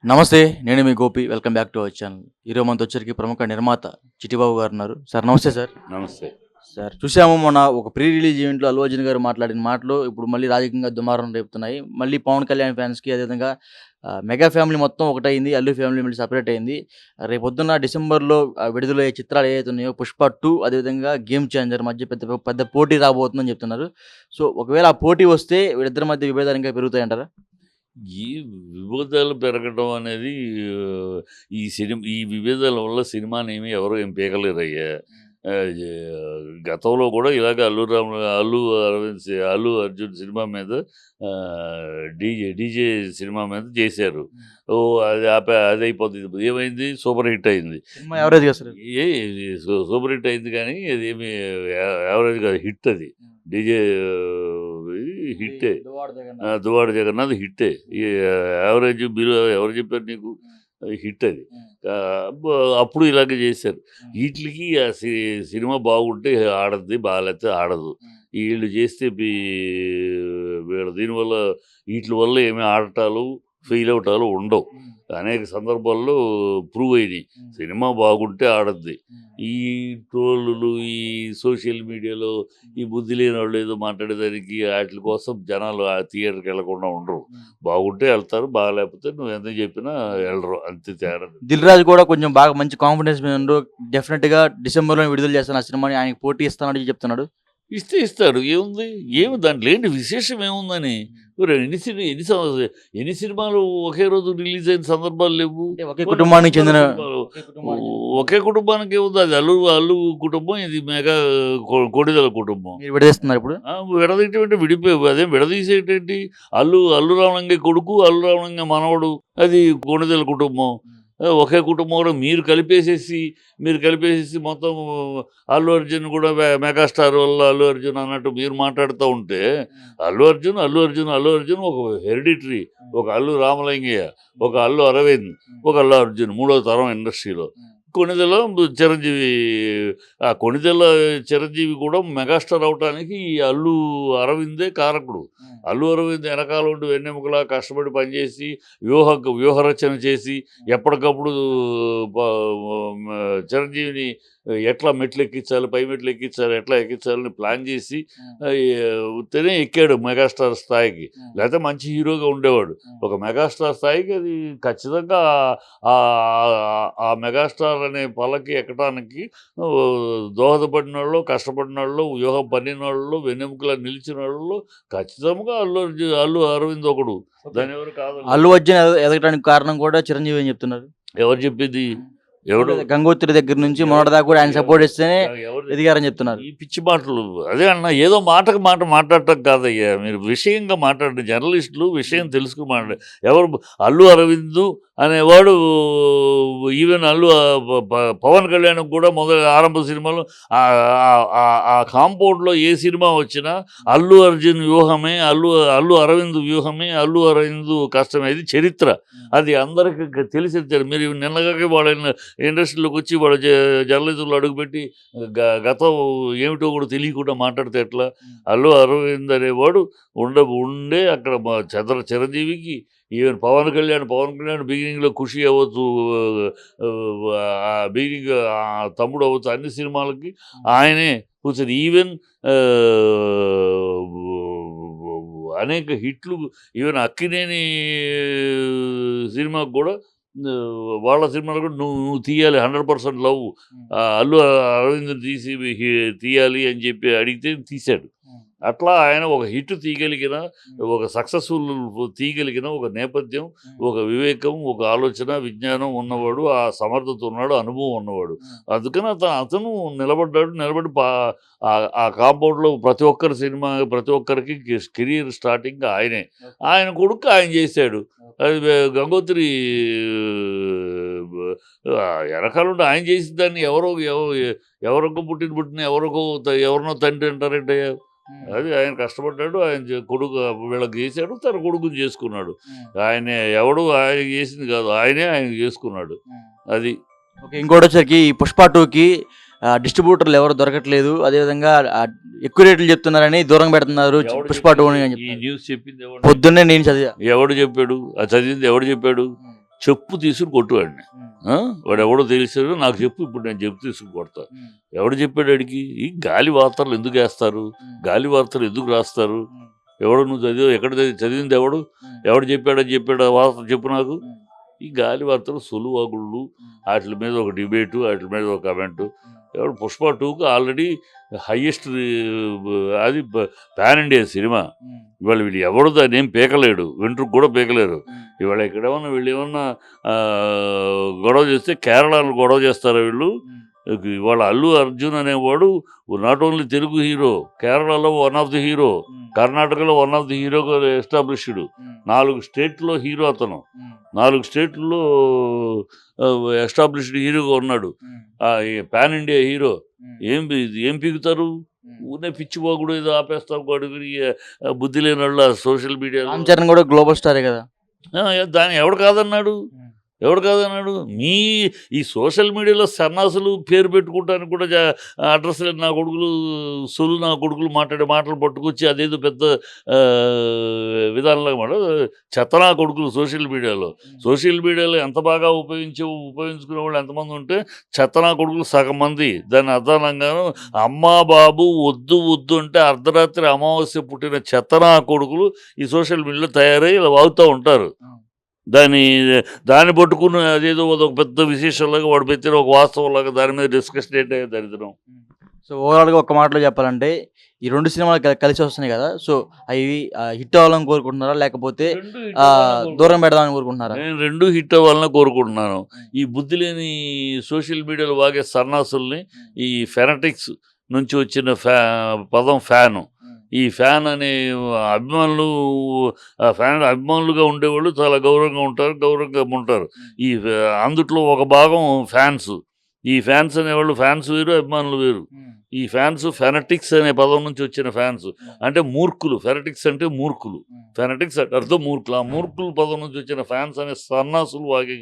నమస్తే. నేను మీ Gopi. Welcome back to our channel. ఈరోజు మనతో వచ్చరికి ప్రముఖ నిర్మాత చిట్టిబాబు గారు ఉన్నారు. సార్ నమస్తే సార్. నమస్తే. సార్ చూసాము మొన్న ఒక ప్రీ రిలీజ్ ఈవెంట్‌లో అల్లు అర్జున్ గారు మాట్లాడిన మాటలు ఇప్పుడు మళ్ళీ రాజకీయంగా దుమారం రేపుతున్నాయి. మళ్ళీ పవన్ కళ్యాణ్ ఫ్యాన్స్‌కి అదేవిధంగా మెగా ఫ్యామిలీ మొత్తం ఒకటయింది. అల్లు ఫ్యామిలీ మళ్ళీ సెపరేట్ అయింది. రేపొద్దున్న డిసెంబర్‌లో విడుదలయ్యే చిత్రాలు ఏవైతే ఉన్నాయో 'పుష్ప 2' అదేవిధంగా 'గేమ్ చేంజర్' మధ్య పెద్ద పెద్ద పోటీ రాబోతుందని చెప్తున్నారు. సో ఒకవేళ ఆ పోటీ వస్తే వీళ్ళిద్దరి మధ్య విభేదాలు ఇంకా పెరుగుతాయంటారా? ఈ విభేదాలు పెరగడం అనేది ఈ విభేదాల వల్ల సినిమానేమి ఎవరు ఏం పీకలేరయ్యా. గతంలో కూడా ఇలాగ అల్లు అరవింద్ అల్లు అర్జున్ సినిమా మీద డీజే సినిమా మీద చేశారు. అది అయిపోతుంది. ఏమైంది? సూపర్ హిట్ అయింది. సినిమా యావరేజ్‌గా సార్. ఏ సూపర్ హిట్ అయింది కానీ అదేమి యావరేజ్ కాదు, హిట్ అది. డీజే హిట్టే. దువ్వాడ జగన్నాథ్ హిట్టే. ఈ యావరేజ్ బిలో ఎవరు చెప్పారు నీకు? హిట్ అది. అప్పుడు ఇలాగే చేశారు. వీటికి సినిమా బాగుంటే ఆడద్ది, బాగాలేకపోతే ఆడదు. వీళ్ళు చేస్తే దీనివల్ల వీటి వల్ల ఏమీ ఆడటాలు ఫెయిల్ అవటాలు ఉండవు. అనేక సందర్భాల్లో ప్రూవ్ అయినాయి. సినిమా బాగుంటే ఆడద్ది. ఈ ట్రోళ్ళు, ఈ సోషల్ మీడియాలో ఈ బుద్ధి లేని వాళ్ళు ఏదో మాట్లాడేదానికి వాటి కోసం జనాలు ఆ థియేటర్కి వెళ్లకుండా ఉండరు. బాగుంటే వెళ్తారు, బాగాలేకపోతే నువ్వు ఎంత చెప్పినా వెళ్ళరు. అంతే తేడా. దిల్ రాజు కూడా కొంచెం బాగా మంచి కాన్ఫిడెన్స్ మీద ఉండు. డెఫినెట్‌గా డిసెంబర్‌లో విడుదల చేస్తాను ఆ సినిమాని, ఆయనకి పోటీ ఇస్తానని చెప్తున్నాడు. ఇస్తాడు. ఏముంది? దాంట్లో ఏంటి విశేషం ఏముందని? ఎన్ని సినిమాలు ఒకే రోజు రిలీజ్ అయిన సందర్భాలు లేవు. ఒకే కుటుంబానికి చెందిన ఒకే కుటుంబానికి ఏముంది? అది అల్లు కుటుంబం, ఇది మెగా కొణిదెల కుటుంబం. మీరు విడదీస్తున్నారు ఇప్పుడు. విడదీయటం విడిపోయి అదేం విడదీసేటండి. అల్లు రావణంగా కొడుకు, అల్లు రావణంగా మనవడు, అది కొణిదెల కుటుంబం. ఒకే కుటుంబంలో మీరు కలిపేసేసి మొత్తం అల్లు అర్జున్ కూడా మెగాస్టార్ వల్ల అల్లు అర్జున్ అన్నట్టు మీరు మాట్లాడుతూ ఉంటే అల్లు అర్జున్ ఒక హెరిడిటరీ. ఒక అల్లు రామలింగయ్య, ఒక అల్లు అరవింద్, ఒక అల్లు అర్జున్, మూడో తరం ఇండస్ట్రీలో. కొణిదెల చిరంజీవి. ఆ కొణిదెల చిరంజీవి కూడా మెగాస్టార్ అవటానికి ఈ అల్లు అరవిందే కారకుడు. అల్లు అరవింద్ వెనకాల ఉండి వెన్నెముకలా కష్టపడి పనిచేసి వ్యూహరచన చేసి ఎప్పటికప్పుడు చిరంజీవిని ఎట్లా మెట్లు ఎక్కించాలి, పై మెట్లు ఎక్కించాలి, ఎట్లా ఎక్కించాలని ప్లాన్ చేసి ఉత్తనే ఎక్కాడు మెగాస్టార్ స్థాయికి. లేకపోతే మంచి హీరోగా ఉండేవాడు. ఒక మెగాస్టార్ స్థాయికి అది ఖచ్చితంగా ఆ మెగాస్టార్ అనే పల్లకి ఎక్కడానికి దోహదపడిన వాళ్ళు, కష్టపడిన వాళ్ళు, వ్యూహం పన్నిన వాళ్ళు, వెన్నెముకలా నిలిచిన వాళ్ళు ఖచ్చితంగా అల్లు అరవింద్ ఒకడు. దాని ఎవరు కాదు. అల్లు అర్జున్ ఎదగడానికి కారణం కూడా చిరంజీవి అని చెప్తున్నారు. ఎవరు చెప్పింది? ఎవడు? గంగోత్రి దగ్గర నుంచి మొన్నటి దాకా కూడా ఆయన సపోర్ట్ ఇస్తేనే ఎదిగారని చెప్తున్నారు. ఈ పిచ్చి మాటలు అదే అన్న. ఏదో మాట మాట్లాడటం కాదయ్యా. మీరు విషయంగా మాట్లాడండి. జర్నలిస్టులు విషయం తెలుసుకుని మాట్లాడండి. ఎవరు? అల్లు అరవింద్ అనేవాడు ఈవెన్ పవన్ కళ్యాణ్ కూడా ఆరంభ సినిమాలో ఆ కాంపౌండ్లో ఏ సినిమా వచ్చినా అల్లు అర్జున్ వ్యూహమే, అల్లు అరవింద్ వ్యూహమే, అల్లు అరవింద్ కష్టమే. ఇది చరిత్ర. అది అందరికీ తెలిసి. మీరు నిన్నగాక వాళ్ళ ఇండస్ట్రీలోకి వచ్చి వాళ్ళ జర్నలిస్టులు అడుగుపెట్టి గతం ఏమిటో కూడా తెలియకుండా మాట్లాడితే ఎట్లా? అల్లు అరవింద్ అనేవాడు ఉండే అక్కడ చిరంజీవికి, ఈవెన్ పవన్ కళ్యాణ్ బిగినింగ్లో ఖుషి అవ్వచ్చు, బిగినింగ్ తమ్ముడు అవ్వచ్చు, అన్ని సినిమాలకి ఆయనే కూర్చొని ఈవెన్ అనేక హిట్లు. ఈవెన్ అక్కినేని సినిమాకు కూడా వాళ్ళ సినిమాలు కూడా నువ్వు తీయాలి 100% లవ్, అల్లు అరవింద్ తీయాలి అని చెప్పి అడిగితే తీశాడు. అట్లా ఆయన ఒక హిట్ తీయగలిగిన, ఒక సక్సెస్ఫుల్ తీయగలిగిన ఒక నేపథ్యం, ఒక వివేకం, ఒక ఆలోచన, విజ్ఞానం ఉన్నవాడు, ఆ సమర్థత ఉన్నాడు, అనుభవం ఉన్నవాడు. అందుకని అతను నిలబడి ఆ కాంపౌండ్లో ప్రతి ఒక్కరికి కెరీర్ స్టార్టింగ్ ఆయనే. ఆయన కొడుకు ఆయన చేశాడు. అది గంగోత్రి వెనకాలంటే ఆయన చేసిన దాన్ని ఎవరికో పుట్టిన ఎవరినో తండ్రి అంటారంటే అది ఆయన కష్టపడ్డాడు. ఆయన కొడుకు వీళ్ళకి చేశాడు, తన కొడుకుని చేసుకున్నాడు. ఆయన చేసింది కాదు, ఆయన చేసుకున్నాడు. అది. ఓకే. ఇంకోటి వచ్చరికి ఈ 'పుష్ప 2'కి డిస్ట్రిబ్యూటర్లు ఎవరు దొరకట్లేదు, అదేవిధంగా ఎక్కువ రేట్లు చెప్తున్నారని దూరం పెడుతున్నారు 'పుష్ప 2' అని ఈ న్యూస్ చెప్పింది పొద్దున్నే నేను చదివా. ఎవడు చెప్పాడు? చదివింది ఎవడు చెప్పాడు? చెప్పు తీసుకుని కొట్టువాడిని. వాడు ఎవడో తెలిసాడు, నాకు చెప్పు, ఇప్పుడు నేను చెప్పు తీసుకుని కొడతా. ఎవడు చెప్పాడు వాడికి? ఈ గాలి వార్తలు ఎందుకు వేస్తారు, గాలి వార్తలు ఎందుకు రాస్తారు? ఎవడు నువ్వు చదివి ఎక్కడ చదివింది ఎవడు చెప్పాడు ఆ వార్త చెప్పు నాకు. ఈ గాలి వార్తలు సొలువాగుళ్ళు, వాటి మీద ఒక డిబేటు, వాటి మీద ఒక కమెంటు. ఎవడు పుష్ప 2కు ఆల్రెడీ హయ్యెస్ట్, అది పాన్ ఇండియా సినిమా. ఇవాళ వీళ్ళు ఎవడు దాన్ని ఏం పీకలేడు, వెంట్రుకు కూడా పీకలేరు. ఇవాళ ఇక్కడ ఏమన్నా వీళ్ళు ఏమన్నా గొడవ చేస్తే కేరళలో గొడవ చేస్తారా వీళ్ళు? ఇవాళ అల్లు అర్జున్ అనేవాడు నాట్ ఓన్లీ తెలుగు హీరో, కేరళలో వన్ ఆఫ్ ది హీరో, కర్ణాటకలో వన్ ఆఫ్ ది హీరోగా ఎస్టాబ్లిష్డ్. 4 స్టేట్లో హీరో అతను, 4 స్టేట్లలో ఎస్టాబ్లిష్డ్ హీరోగా ఉన్నాడు. Pan India hero. ఏం పీకుతారు? ఊనే పిచ్చిపోకుడు ఏదో ఆపేస్తాం బుద్ధి లేని వాళ్ళ సోషల్ మీడియా. రామ్ చరణ్ కూడా గ్లోబల్ స్టారే కదా. దాన్ని ఎవడు కాదన్నాడు? ఈ సోషల్ మీడియాలో సన్నాసులు పేరు పెట్టుకుంటానికి కూడా అడ్రస్ లేదు నా కొడుకులు, నా కొడుకులు మాట్లాడే మాటలు పట్టుకొచ్చి అదేదో పెద్ద విధానంలో మాట చెత్త నా కొడుకులు. సోషల్ మీడియాలో ఎంత బాగా ఉపయోగించుకునే వాళ్ళు ఎంతమంది ఉంటే చెత్త నా కొడుకులు సగం మంది. దాన్ని అర్థానంగాను అమ్మా బాబు వద్దు అంటే అర్ధరాత్రి అమావాస్య పుట్టిన చెత్త నా కొడుకులు ఈ సోషల్ మీడియాలో తయారై ఇలా వాగుతూ ఉంటారు. దాన్ని పట్టుకుని అదేదో ఒక పెద్ద విశేషంలాగా వాడు పెట్టిన ఒక వాస్తవంలాగా దాని మీద డిస్కషన్ ఏంటే దరిద్రం. సో ఓవరాల్గా ఒక మాటలో చెప్పాలంటే ఈ 2 సినిమాలు కలిసి వస్తున్నాయి కదా, సో అవి హిట్ అవ్వాలని కోరుకుంటున్నారా, లేకపోతే దూరం పెడదామని కోరుకుంటున్నారా? నేను 2 హిట్ అవ్వాలని కోరుకుంటున్నాను. ఈ బుద్ధి లేని సోషల్ మీడియాలో వాగే సన్నాసుల్ని, ఈ ఫెనటిక్స్ నుంచి వచ్చిన పదం ఫ్యాను, ఈ ఫ్యాన్ అనే అభిమానులుగా ఉండేవాళ్ళు చాలా గౌరవంగా ఉంటారు. ఈ అందుట్లో ఒక భాగం ఫ్యాన్స్. ఈ ఫ్యాన్స్ అనేవాళ్ళు ఫ్యాన్స్ వేరు, అభిమానులు వేరు. ఈ ఫ్యాన్స్ ఫెనటిక్స్ అనే పదం నుంచి వచ్చిన ఫ్యాన్స్ అంటే మూర్ఖులు. ఫెనటిక్స్ అంటే మూర్ఖులు, ఫెనటిక్స్ అంటే అర్థం మూర్ఖులు. ఆ మూర్ఖులు పదం నుంచి వచ్చిన ఫ్యాన్స్ అనే సన్నాసులు వాగే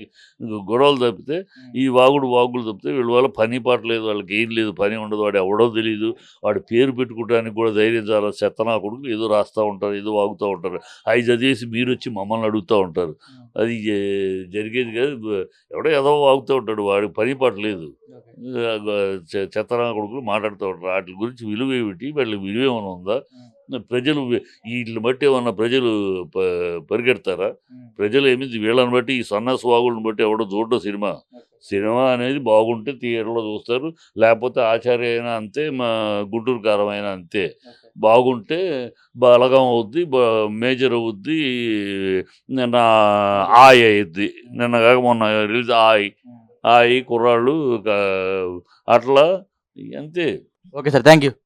గొడవలు తప్పితే, ఈ వాగులు తప్పితే వీళ్ళ వల్ల పని పాట లేదు, వాళ్ళకి ఏం లేదు, పని ఉండదు. వాడు ఎవడో తెలియదు, వాడి పేరు పెట్టుకోవడానికి కూడా ధైర్యం చాలా చెత్తనా కొడుకులు. ఏదో రాస్తూ ఉంటారు, ఏదో వాగుతూ ఉంటారు. అవి చదివేసి మీరు వచ్చి మమ్మల్ని అడుగుతూ ఉంటారు. అది జరిగేది కాదు. ఎవడో ఏదో వాగుతూ ఉంటాడు, వాడికి పని పాట లేదు. చెత్తనా కొడుకులు మాట్లాడుతూ ఉంటారు. వాటి గురించి విలువ ఏమిటి, వీళ్ళకి విలువ ఏమైనా ఉందా? ప్రజలు వీళ్ళని బట్టి ఏమన్నా ప్రజలు పరిగెడతారా? ప్రజలు ఏమిటి వీళ్ళని బట్టి, ఈ సన్నాసు వాగులను బట్టి ఎవడో చూడడం. సినిమా అనేది బాగుంటే థియేటర్లో చూస్తారు, లేకపోతే ఆచార్య అయినా అంతే, మా గుంటూరు కారం అయినా అంతే. బాగుంటే బలగం అవుద్ది, మేజర్ అవుద్ది, నిన్న ఆయ్ అయ్యిద్ది. నిన్న కాక మొన్న రిలీజ్ ఆయ్ కుర్రాళ్ళు అట్లా అంతే. Okay sir, thank you.